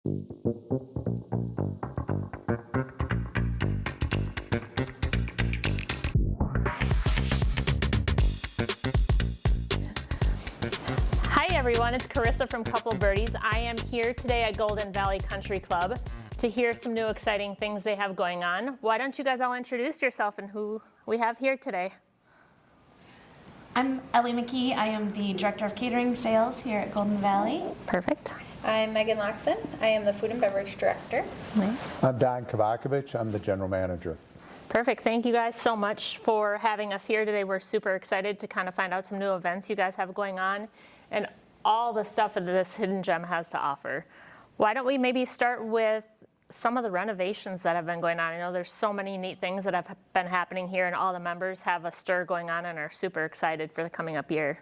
Hi everyone, it's Carissa from Couple Birdies. I am here today at Golden Valley Country Club to hear some new exciting things they have going on. Why don't you guys all introduce yourself and who we have here today? I'm Ellie McKee. I am the Director of Catering Sales here at Golden Valley. Perfect. I'm Megan Loxon. I am the Food and Beverage Director. Nice. I'm Don Kovakovich. I'm the General Manager. Perfect. Thank you guys so much for having us here today. We're super excited to kind of find out some new events you guys have going on and all the stuff that this hidden gem has to offer. Why don't we maybe start with some of the renovations that have been going on? I know there's so many neat things that have been happening here, and all the members have a stir going on and are super excited for the coming up year.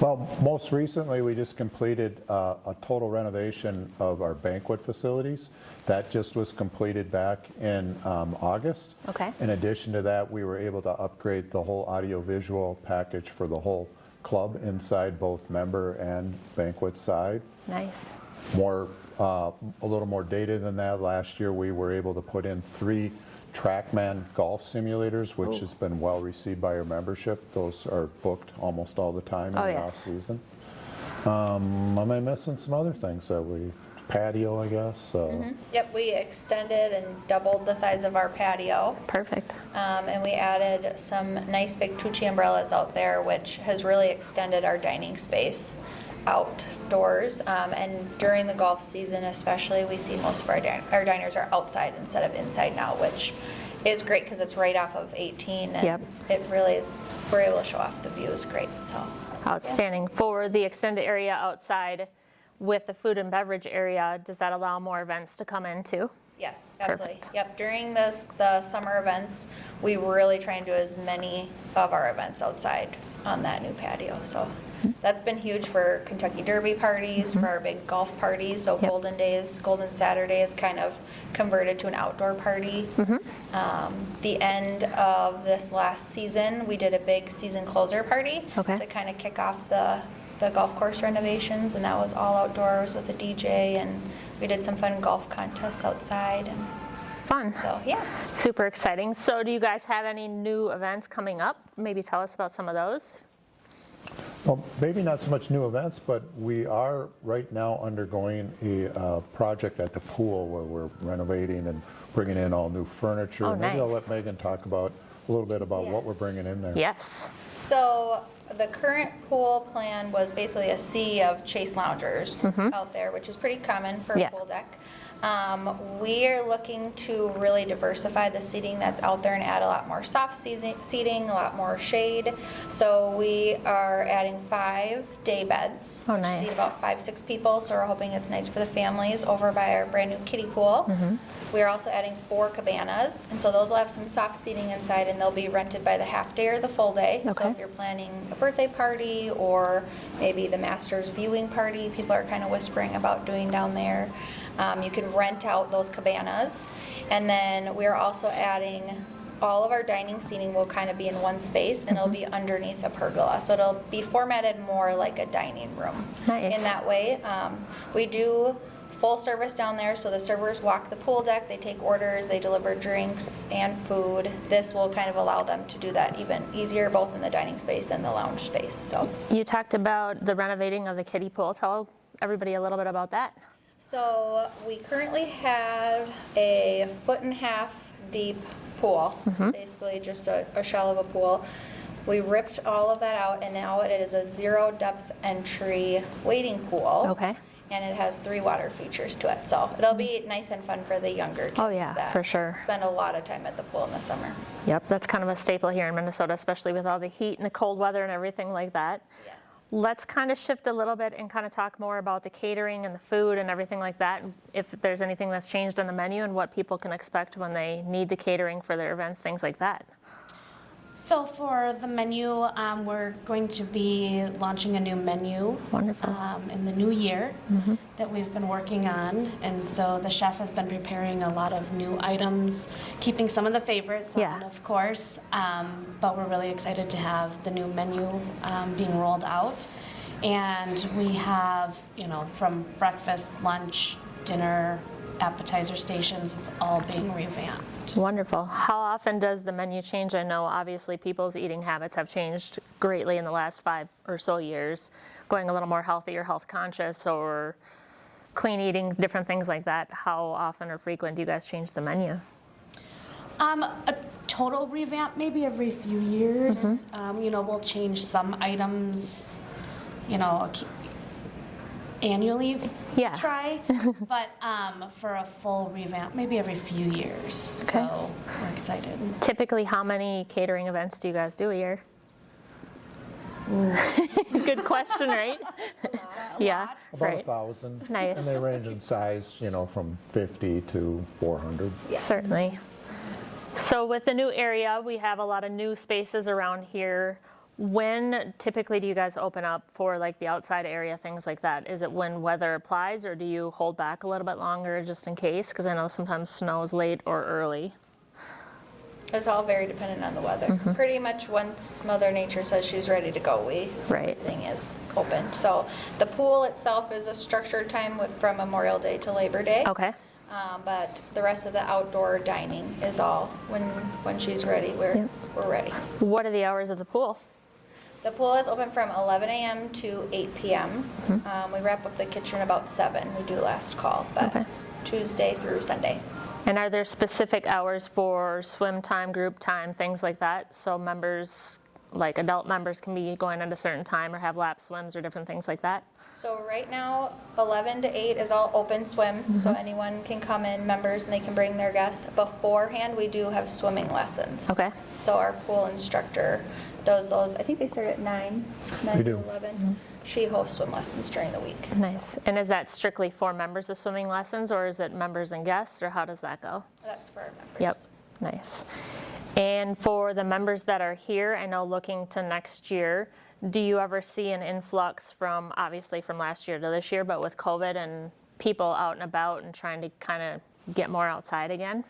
Well, most recently we just completed a total renovation of our banquet facilities. That just was completed back in August. Okay. In addition to that, we were able to upgrade the whole audiovisual package for the whole club inside both member and banquet side. Nice. A little more data than that. Last year we were able to put in 3 TrackMan golf simulators, which has been well received by our membership. Those are booked almost all the time in the off season. Am I missing some other things that patio, I guess? Yep, we extended and doubled the size of our patio. Perfect. And we added some nice big Tucci umbrellas out there, which has really extended our dining space outdoors. And during the golf season especially, we see most of our diners are outside instead of inside now, which is great because it's right off of 18, and it really is, we're able to show off the views great. So outstanding. For the extended area outside with the food and beverage area, does that allow more events to come in too? Yes, absolutely. Perfect. Yep, during the summer events, we really try and do as many of our events outside on that new patio. So that's been huge for Kentucky Derby parties, for our big golf parties. So Golden Days, Golden Saturday is kind of converted to an outdoor party. The end of this last season, we did a big season closer party to kind of kick off the golf course renovations, and that was all outdoors with a DJ, and we did some fun golf contests outside. And fun. so, yeah. Super exciting. So do you guys have any new events coming up? Maybe tell us about some of those. Well, maybe not so much new events, but we are right now undergoing a project at the pool where we're renovating and bringing in all new furniture. Oh, maybe I'll nice. let Megan talk about a little bit about what we're bringing in there. Yes. So the current pool plan was basically a sea of chase loungers out there, which is pretty common for a pool deck. We are looking to really diversify the seating that's out there and add a lot more soft seating, a lot more shade. So we are adding 5 day beds. Oh, which nice. seat about 5-6 people. So we're hoping it's nice for the families over by our brand new kiddie pool. We are also adding 4 cabanas, and so those will have some soft seating inside, and they'll be rented by the half day or the full day. So if you're planning a birthday party or maybe the Masters viewing party, people are kind of whispering about doing down there. You can rent out those cabanas, and then we're also adding all of our dining seating will kind of be in one space, and it'll be underneath a pergola, so it'll be formatted more like a dining room. Nice. In that way. We do full service down there, so the servers walk the pool deck, they take orders, they deliver drinks and food. This will kind of allow them to do that even easier, both in the dining space and the lounge space. So You talked about the renovating of the kiddie pool. Tell everybody a little bit about that. So we currently have a 1.5 foot deep pool, basically just a shell of a pool. We ripped all of that out, and now it is a 0 depth entry wading pool. Okay. And it has 3 water features to it. So it'll be nice and fun for the younger kids. Oh, yeah, that for sure. Spend a lot of time at the pool in the summer. Yep, that's kind of a staple here in Minnesota, especially with all the heat and the cold weather and everything like that. Yes. Let's kind of shift a little bit and kind of talk more about the catering and the food and everything like that. If there's anything that's changed on the menu and what people can expect when they need the catering for their events, things like that. So for the menu, we're going to be launching a new menu. Wonderful. In the new year that we've been working on. And so the chef has been preparing a lot of new items, keeping some of the favorites on, of course. But we're really excited to have the new menu being rolled out. And we have, from breakfast, lunch, dinner, appetizer stations, it's all being revamped. Wonderful. How often does the menu change? I know obviously people's eating habits have changed greatly in the last 5 or so years, going a little more healthy or health conscious or clean eating, different things like that. How often or frequent do you guys change the menu? A total revamp maybe every few years. We'll change some items, annually Yeah. try, but for a full revamp, maybe every few years. So we're excited. Typically, how many catering events do you guys do a year? Good question, right? Yeah, About right. 1,000. Nice. And they range in size, from 50 to 400. Certainly. So with the new area, we have a lot of new spaces around here. When typically do you guys open up for like the outside area, things like that? Is it when weather applies, or do you hold back a little bit longer just in case? Because I know sometimes snows late or early. It's all very dependent on the weather. Pretty much once Mother Nature says she's ready to go, everything is open. So the pool itself is a structured time from Memorial Day to Labor Day. Okay. But the rest of the outdoor dining is all when she's ready, we're ready. What are the hours of the pool? The pool is open from 11 a.m. to 8 p.m. We wrap up the kitchen about 7. We do last call, but Tuesday through Sunday. And are there specific hours for swim time, group time, things like that? So members, like adult members, can be going at a certain time or have lap swims or different things like that? So right now, 11 to 8 is all open swim, so anyone can come in, members, and they can bring their guests. Beforehand, we do have swimming lessons. Okay. So our pool instructor does those. I think they start at 9 We to do. 11. She hosts swim lessons during the week. Nice. And is that strictly for members, the swimming lessons, or is it members and guests, or how does that go? That's for our members. Yep. Nice. And for the members that are here, I know looking to next year, do you ever see an influx from, obviously from last year to this year, but with COVID and people out and about and trying to kind of get more outside again?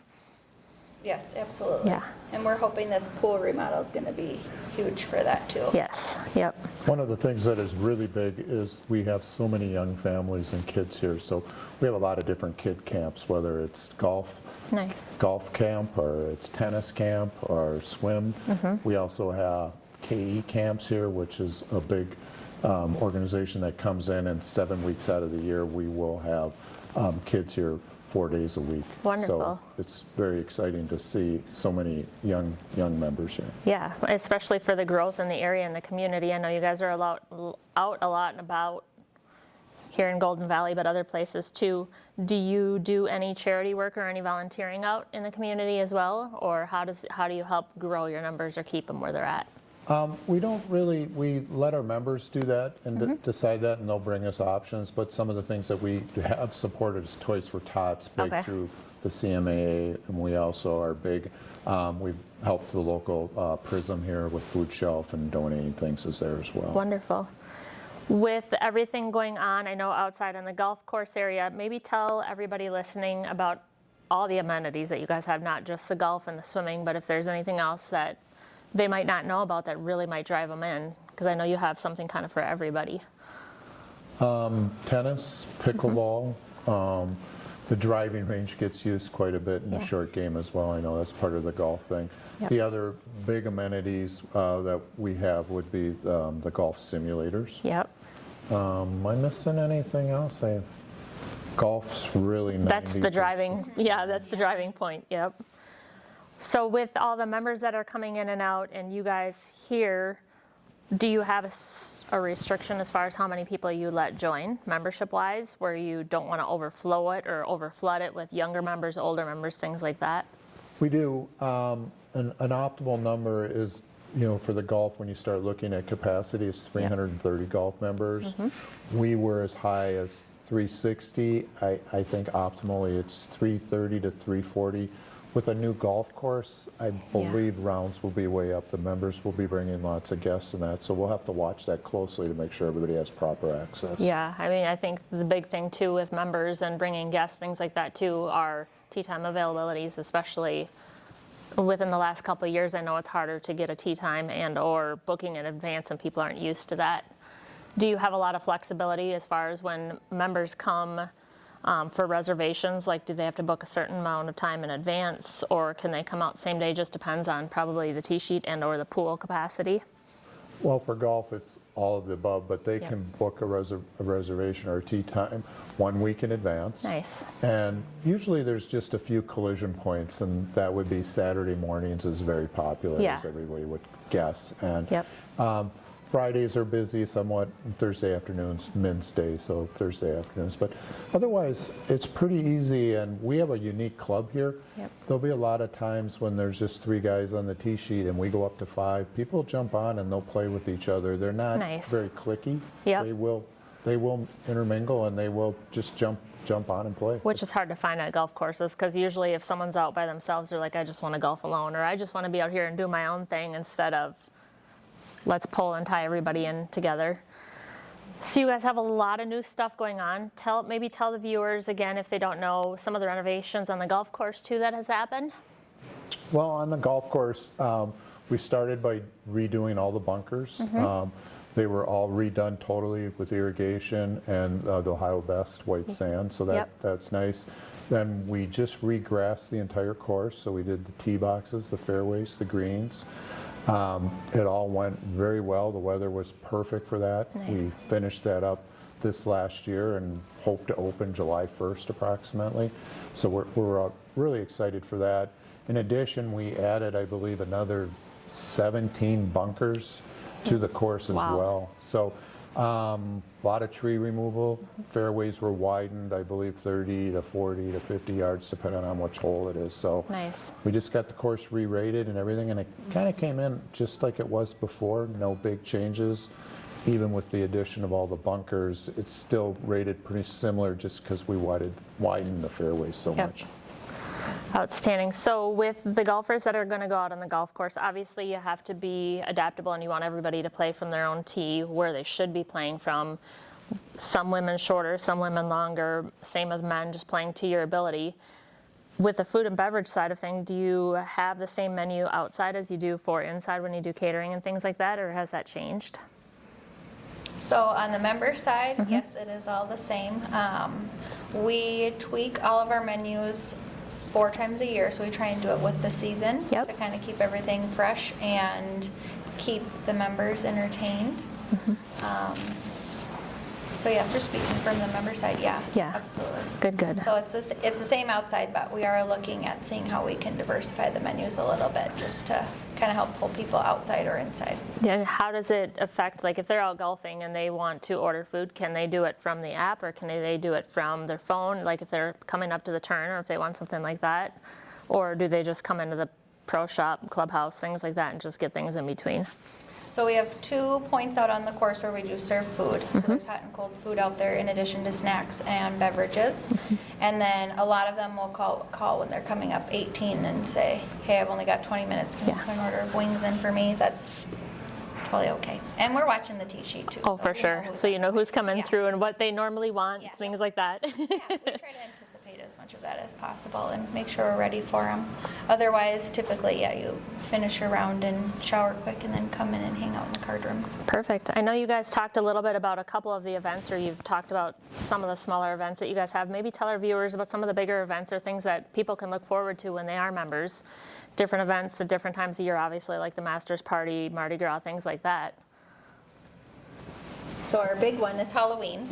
Yes, absolutely. Yeah. And we're hoping this pool remodel is going to be huge for that too. Yes. Yep. One of the things that is really big is we have so many young families and kids here. So we have a lot of different kid camps, whether it's golf camp, or it's tennis camp, or swim. We also have KE camps here, which is a big organization that comes in, and 7 weeks out of the year we will have kids here 4 days a week. Wonderful. So it's very exciting to see so many young members here. Yeah, especially for the growth in the area and the community. I know you guys are out a lot and about here in Golden Valley, but other places too. Do you do any charity work or any volunteering out in the community as well? Or how do you help grow your numbers or keep them where they're at? We don't really, we let our members do that and decide that, and they'll bring us options, but some of the things that we have supported is Toys for Tots, big through the CMAA, and we also are big, we've helped the local Prism here with Food Shelf and donating things is there as well. Wonderful. With everything going on, I know outside in the golf course area, maybe tell everybody listening about all the amenities that you guys have, not just the golf and the swimming, but if there's anything else that they might not know about that really might drive them in, because I know you have something kind of for everybody. Tennis, pickleball, the driving range gets used quite a bit in the short game as well. I know that's part of the golf thing. The other big amenities that we have would be the golf simulators. Yep. Am I missing anything else? Golf's really 90%. That's the driving, that's the driving point, yep. So with all the members that are coming in and out and you guys here, do you have a restriction as far as how many people you let join membership-wise, where you don't want to overflow it or overflood it with younger members, older members, things like that? We do. An optimal number is, for the golf, when you start looking at capacity, is 330 golf members. We were as high as 360. I think optimally it's 330 to 340. With a new golf course, I believe rounds will be way up. The members will be bringing lots of guests and that, so we'll have to watch that closely to make sure everybody has proper access. Yeah, I mean, I think the big thing too with members and bringing guests, things like that too, are tee time availabilities, especially within the last couple of years. I know it's harder to get a tee time and or booking in advance, and people aren't used to that. Do you have a lot of flexibility as far as when members come for reservations? Like, do they have to book a certain amount of time in advance, or can they come out same day? Just depends on probably the tee sheet and or the pool capacity. Well, for golf, it's all of the above, but they Yep. can book a reservation or a tee time 1 week in advance. Nice. And usually there's just a few collision points, and that would be Saturday mornings is very popular, Yeah. as everybody would guess. And Yep. Fridays are busy somewhat, and Thursday afternoons, men's day, so Thursday afternoons. But otherwise, it's pretty easy, and we have a unique club here. Yep. There'll be a lot of times when there's just 3 guys on the tee sheet and we go up to 5. People jump on and they'll play with each other. They're not Nice. very cliquey. Yep. They will intermingle and they will just jump on and play. Which is hard to find at golf courses, because usually if someone's out by themselves, they're like, I just want to golf alone, or I just want to be out here and do my own thing, instead of let's pull and tie everybody in together. So you guys have a lot of new stuff going on. Maybe tell the viewers again, if they don't know, some of the renovations on the golf course too that has happened. Well, on the golf course, we started by redoing all the bunkers. They were all redone totally with irrigation and the Ohio Best white sand, so Yep. that's nice. Then we just re-grassed the entire course, so we did the tee boxes, the fairways, the greens. It all went very well. The weather was perfect for that. Nice. We finished that up this last year and hope to open July 1st approximately. So we're really excited for that. In addition, we added, I believe, another 17 bunkers to the course as Wow. well. So a lot of tree removal. Fairways were widened, I believe 30 to 40 to 50 yards, depending on which hole it is. So Nice. we just got the course re-rated and everything, and it kind of came in just like it was before. No big changes. Even with the addition of all the bunkers, it's still rated pretty similar, just because we widened the fairways so Yep. much. Outstanding. So with the golfers that are going to go out on the golf course, obviously you have to be adaptable, and you want everybody to play from their own tee where they should be playing from. Some women shorter, some women longer, same as men, just playing to your ability. With the food and beverage side of things, do you have the same menu outside as you do for inside when you do catering and things like that, or has that changed? So on the member side, yes, it is all the same. We tweak all of our menus 4 times a year, so we try and do it with the season Yep. to kind of keep everything fresh and keep the members entertained. So yeah, just speaking from the member side, yeah, Yeah. absolutely. Good. So it's the same outside, but we are looking at seeing how we can diversify the menus a little bit, just to kind of help pull people outside or inside. Yeah, how does it affect, like if they're out golfing and they want to order food, can they do it from the app, or can they do it from their phone, like if they're coming up to the turn, or if they want something like that? Or do they just come into the pro shop, clubhouse, things like that, and just get things in between? So we have 2 points out on the course where we do serve food. So there's hot and cold food out there in addition to snacks and beverages. And then a lot of them will call when they're coming up 18 and say, hey, I've only got 20 minutes. Can you put an order of wings in for me? That's totally okay. And we're watching the tee sheet too. Oh, so for we know sure. who's So you know who's coming Yeah. through and what they normally want, Yeah. things like that. Yeah, we try to anticipate as much of that as possible and make sure we're ready for them. Otherwise, typically, yeah, you finish your round and shower quick and then come in and hang out in the card room. Perfect. I know you guys talked a little bit about a couple of the events, or you've talked about some of the smaller events that you guys have. Maybe tell our viewers about some of the bigger events or things that people can look forward to when they are members. Different events at different times of year, obviously, like the Masters Party, Mardi Gras, things like that. So our big one is Halloween.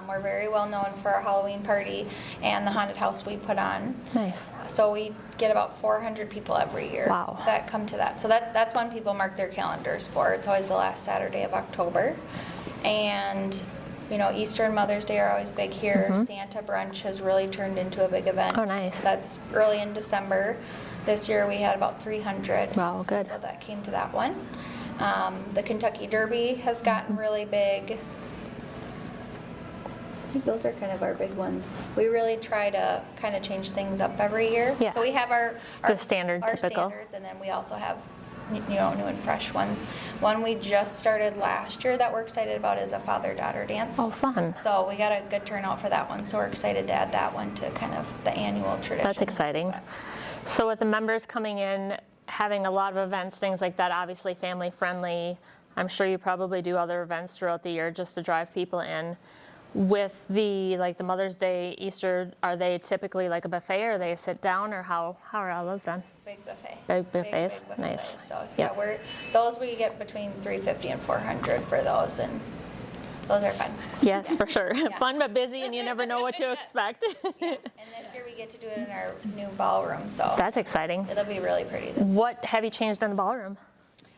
We're very well known for our Halloween party and the haunted house we put on. Nice. So we get about 400 people every year Wow. that come to that. So that's when people mark their calendars for. It's always the last Saturday of October. And you know, Easter and Mother's Day are always big here. Santa brunch has really turned into a big event. Oh, nice. That's early in December. This year we had about 300 Wow, good. people that came to that one. The Kentucky Derby has gotten really big. I think those are kind of our big ones. We really try to kind of change things up every year. Yeah. So we have our The standard, our typical. standards, and then we also have new and fresh ones. One we just started last year that we're excited about is a father-daughter dance. Oh, fun. So we got a good turnout for that one. So we're excited to add that one to kind of the annual tradition. That's exciting. So with the members coming in, having a lot of events, things like that, obviously family friendly, I'm sure you probably do other events throughout the year just to drive people in. With the Mother's Day, Easter, are they typically like a buffet, or they sit down, or how are all those done? Big buffet. Big buffets, Big buffet. nice. So Yep. yeah, those we get between $350 and $400 for those, and those are fun. Yes, for sure. Fun but busy, and you never know what to expect. And this year we get to do it in our new ballroom, so That's exciting. it'll be really pretty this year. What have you changed in the ballroom?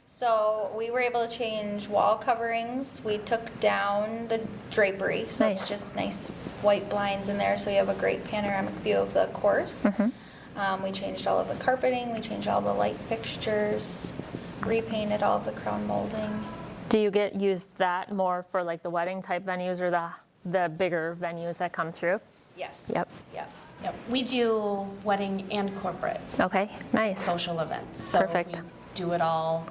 So we were able to change wall coverings. We took down the drapery, so Nice. it's just nice white blinds in there, so you have a great panoramic view of the course. We changed all of the carpeting, we changed all the light fixtures, repainted all of the crown molding. Do you use that more for like the wedding type venues, or the bigger venues that come through? Yes. Yep. Yep. Yep. We do wedding and corporate Okay, nice. social events. So Perfect. we do it all.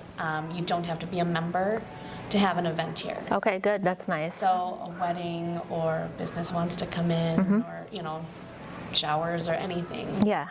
You don't have to be a member to have an event here. Okay, good. That's nice. So a wedding or business wants to come in, or, showers or anything. Yeah.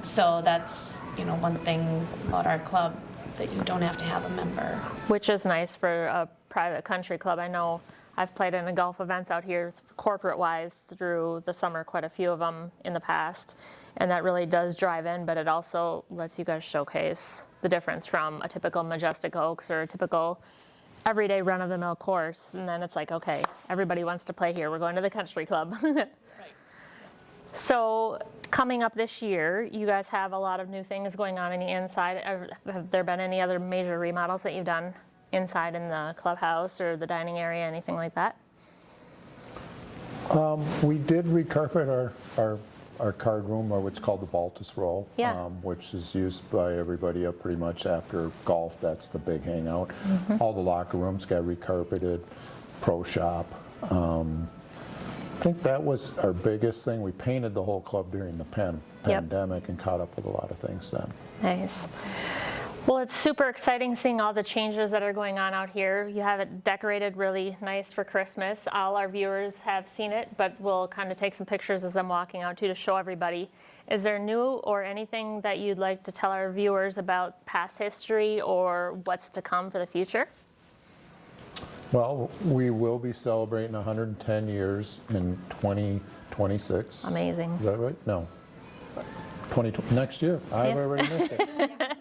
So that's, one thing about our club, that you don't have to have a member. Which is nice for a private country club. I know I've played in the golf events out here corporate-wise through the summer, quite a few of them in the past, and that really does drive in, but it also lets you guys showcase the difference from a typical Majestic Oaks or a typical everyday run-of-the-mill course, and then it's like, okay, everybody wants to play here. We're going to the country club. So coming up this year, you guys have a lot of new things going on the inside. Have there been any other major remodels that you've done inside in the clubhouse or the dining area, anything like that? We did recarpet our card room, or what's called the Baltus Roll, Yeah. which is used by everybody up pretty much after golf. That's the big hangout. All the locker rooms got recarpeted, pro shop. I think that was our biggest thing. We painted the whole club during the pandemic and caught up with a lot of things then. Nice. Well, it's super exciting seeing all the changes that are going on out here. You have it decorated really nice for Christmas. All our viewers have seen it, but we'll kind of take some pictures as I'm walking out too to show everybody. Is there new or anything that you'd like to tell our viewers about past history or what's to come for the future? Well, we will be celebrating 110 years in 2026. Amazing. Is that right? No. Next year. I've already missed it.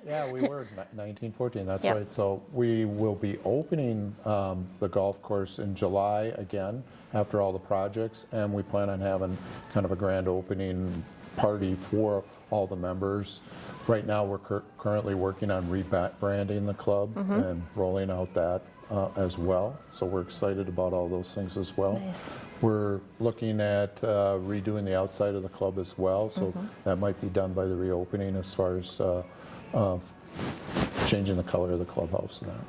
Yeah, we were 1914. That's Yep. right. So we will be opening the golf course in July again after all the projects, and we plan on having kind of a grand opening party for all the members. Right now, we're currently working on rebranding the club and rolling out that as well. So we're excited about all those things as well. Nice. We're looking at redoing the outside of the club as well, so that might be done by the reopening as far as changing the color of the clubhouse and that.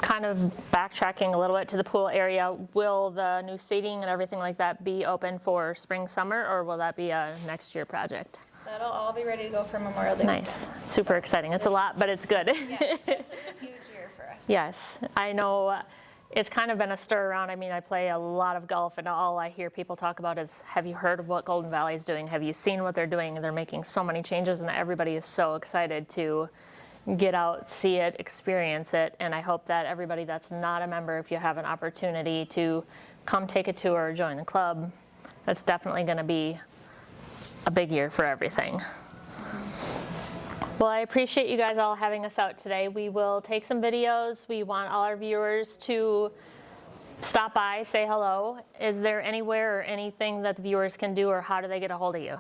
Kind of backtracking a little bit to the pool area, will the new seating and everything like that be open for spring, summer, or will that be a next year project? That'll all be ready to go for Memorial Day. Nice. Super exciting. It's a lot, but it's good. Yeah, this is a huge year for us. Yes, I know it's kind of been a stir around. I mean, I play a lot of golf, and all I hear people talk about is, have you heard of what Golden Valley is doing? Have you seen what they're doing? And they're making so many changes, and everybody is so excited to get out, see it, experience it. And I hope that everybody that's not a member, if you have an opportunity to come take a tour, join the club, that's definitely going to be a big year for everything. Well, I appreciate you guys all having us out today. We will take some videos. We want all our viewers to stop by, say hello. Is there anywhere or anything that the viewers can do, or how do they get a hold of you?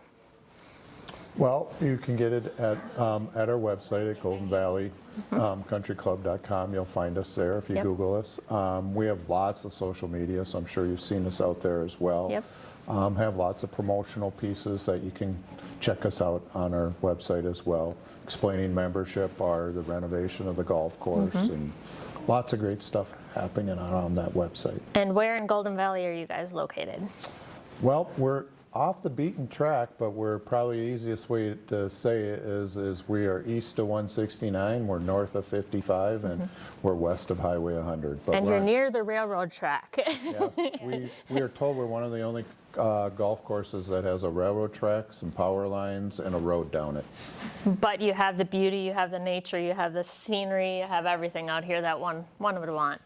Well, you can get it at our website at goldenvalleycountryclub.com. You'll find us there if you Yep. Google us. We have lots of social media, so I'm sure you've seen us out there as well. Yep. Have lots of promotional pieces that you can check us out on our website as well, explaining membership, the renovation of the golf course, and lots of great stuff happening on that website. And where in Golden Valley are you guys located? Well, we're off the beaten track, but we're probably the easiest way to say it is we are east of 169, we're north of 55, and we're west of Highway 100. But And you're near the railroad track. Yes, we are told we're one of the only golf courses that has a railroad track, some power lines, and a road down it. But you have the beauty, you have the nature, you have the scenery, you have everything out here that one would want.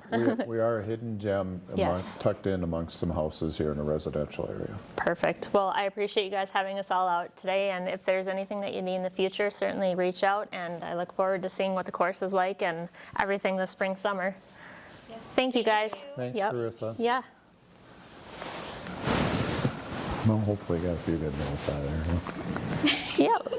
We are a hidden gem Yes. tucked in amongst some houses here in a residential area. Perfect. Well, I appreciate you guys having us all out today, and if there's anything that you need in the future, certainly reach out, and I look forward to seeing what the course is like and everything this spring, summer. Thank you guys. Thanks, Yep. Carissa. Yeah. Well, hopefully got a few good minutes out of there. Huh? Yep.